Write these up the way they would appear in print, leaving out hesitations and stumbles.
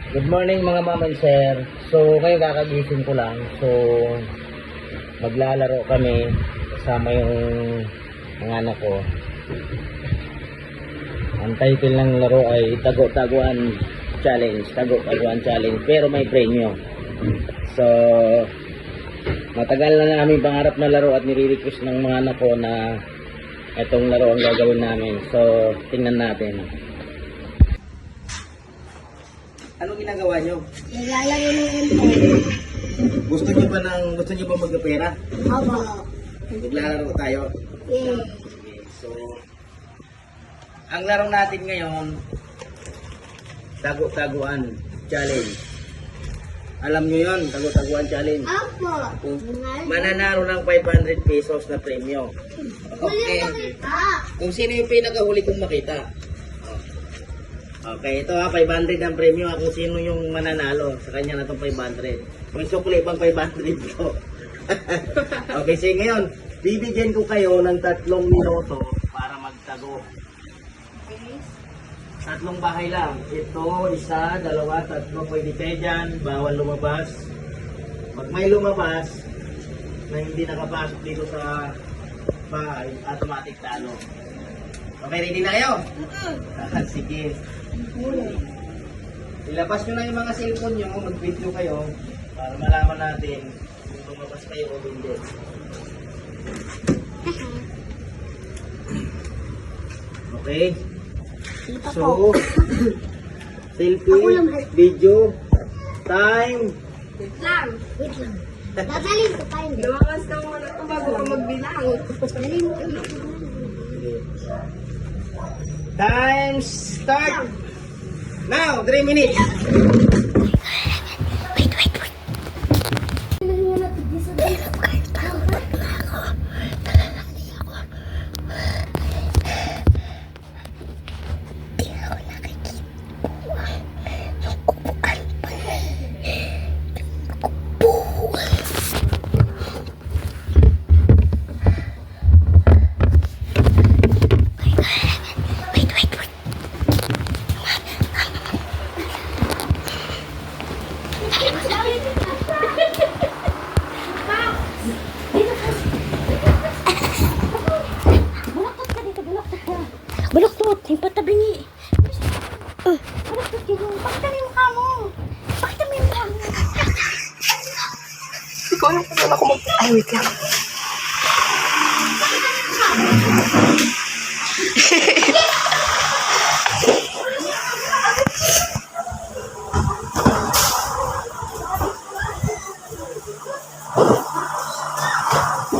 Good morning mga ma'am and sir. So ngayon kakagising ko lang. So maglalaro kami kasama yung mga anak ko. Ang title ng laro ay Tago-Taguan Challenge. Tago-Taguan Challenge. Pero may premyo. So matagal na namin pangarap na laro at nire-request ng mga anak ko na itong laro ang gagawin namin. So tingnan natin. Anong ginagawa nyo? Naglalaro ng ML. Gusto nyo ba magpapera? Opo. Maglalaro tayo. Yeah. Okay, so ang laro natin ngayon, Tago-Taguan Challenge. Alam nyo yun, Tago-Taguan Challenge. Opo. Mananalo ng 500 pesos na premyo. Okay. Kung sino yung pinakahuli kong makita. Okay, ito 500 ang premyo. Kung sino yung mananalo, sa kanya na itong 500. May sukli pang 500 ko. Okay, so ngayon, bibigyan ko kayo ng 3 minuto para magtago. 3 bahay lang. Ito, 1, 2, 3, pwede kayo dyan. Bawal lumabas. Pag may lumabas na hindi nakapasok dito sa bahay, automatic talo. Okay, ready na kayo? Sige. Ilabas nyo na yung mga cellphone nyo, mag-video kayo para malaman natin kung lumabas kayo o hindi. Okay? So, selfie, video, time. Wait lang. Dadalhin ko tayo. Lumakas ka muna ito bago ka magbilang. Dadalhin ko. Time start! Now, 3 minutes! Balaktot, yung patabi ni. Balaktot yun. Pakita mo yung mukha mo. Pakita mo yung mukha mo. Hindi ko alam kung ako mag... Ay, wait lang.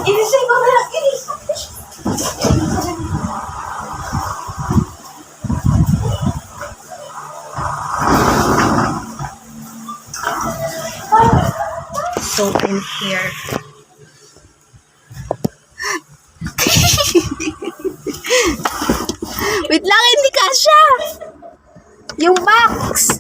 Inisay mo na! So in here. Wait lang, hindi kasha. Yung box.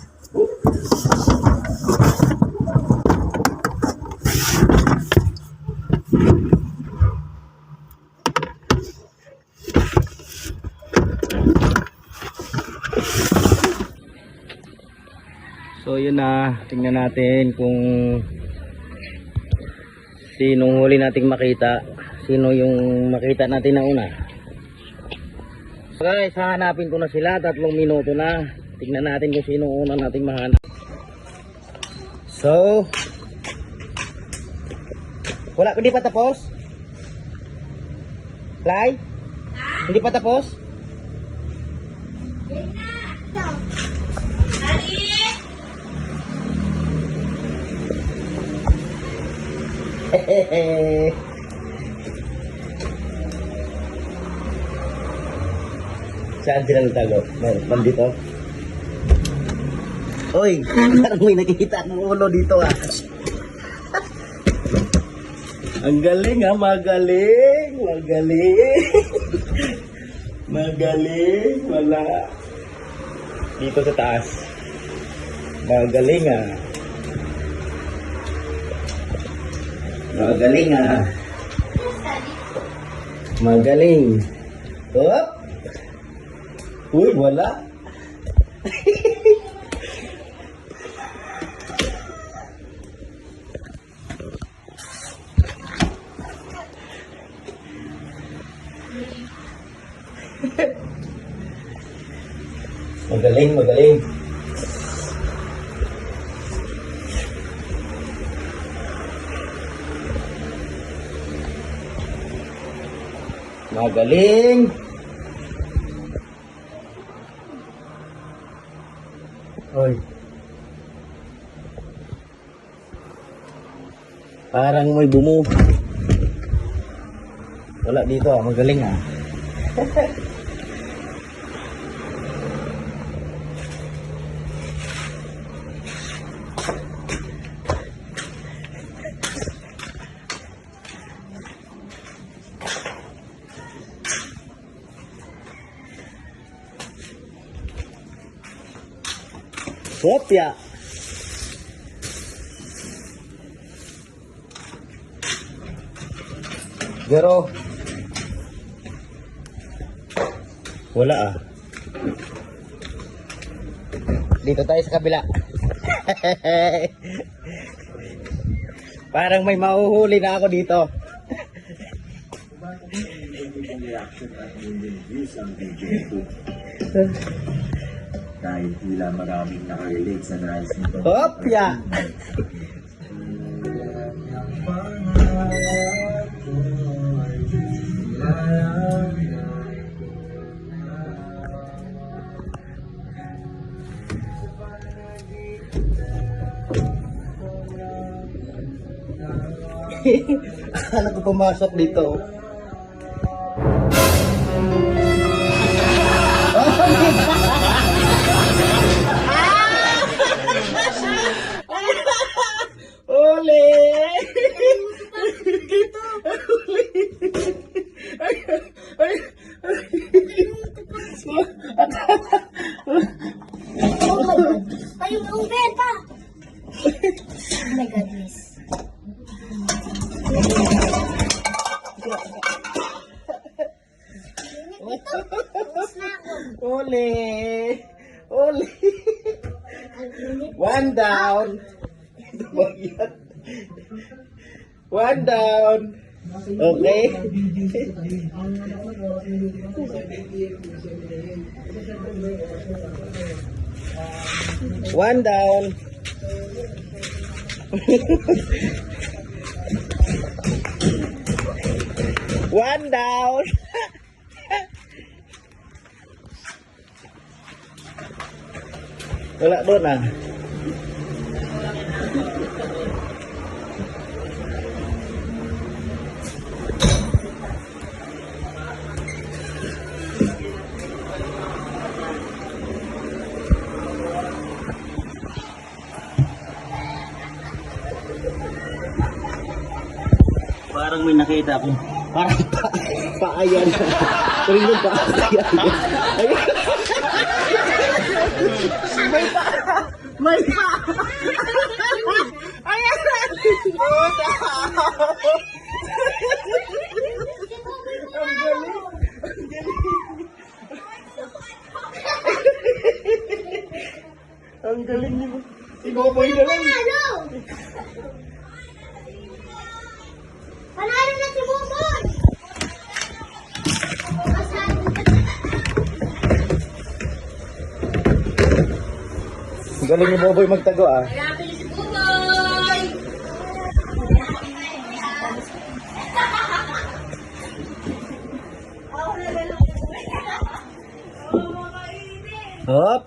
So yun na, tingnan natin kung sinong huli nating makita. Sino yung makita natin na una. So guys, hahanapin ko na sila. 3 minuto na. Tingnan natin kung sino una nating mahanap. So wala, hindi pa tapos? Fly? Hindi pa tapos? Hehehe. Saan sila nagtago? Meron dito? Oy, parang may nakikita ng ulo dito ah. Ang galing ah, magaling. Magaling. Magaling. Wala. Dito sa taas. Magaling ah. Magaling ah. Magaling. Hop. Uy, wala. Magaling, magaling. Magaling. Oy. Parang may bumo. Wala dito, magaling ah. Kopya. Pero wala ah. Dito tayo sa kabila. Parang may mahuhuli na ako dito. Dahil tila maraming nakarelate sa nais nito. Kopya. Akala ko pumasok dito. Ole! Oh my God. Ayun, ang benta. Oh my goodness. Tapos na ako. Ole! Ole! Ang init. One down. Ito ba yan? One down. Okay. One down. One down. Wala doon ah. Parang may nakita ako. Parang paayan. Parang yung paayan. Ayun. May pa. May pa. Ayan. Ang galing. Ang galing niyo. Iboboy na lang. Panalo! Panalo na si Buboy! Ang galing ni Boboy magtago ah. Hop.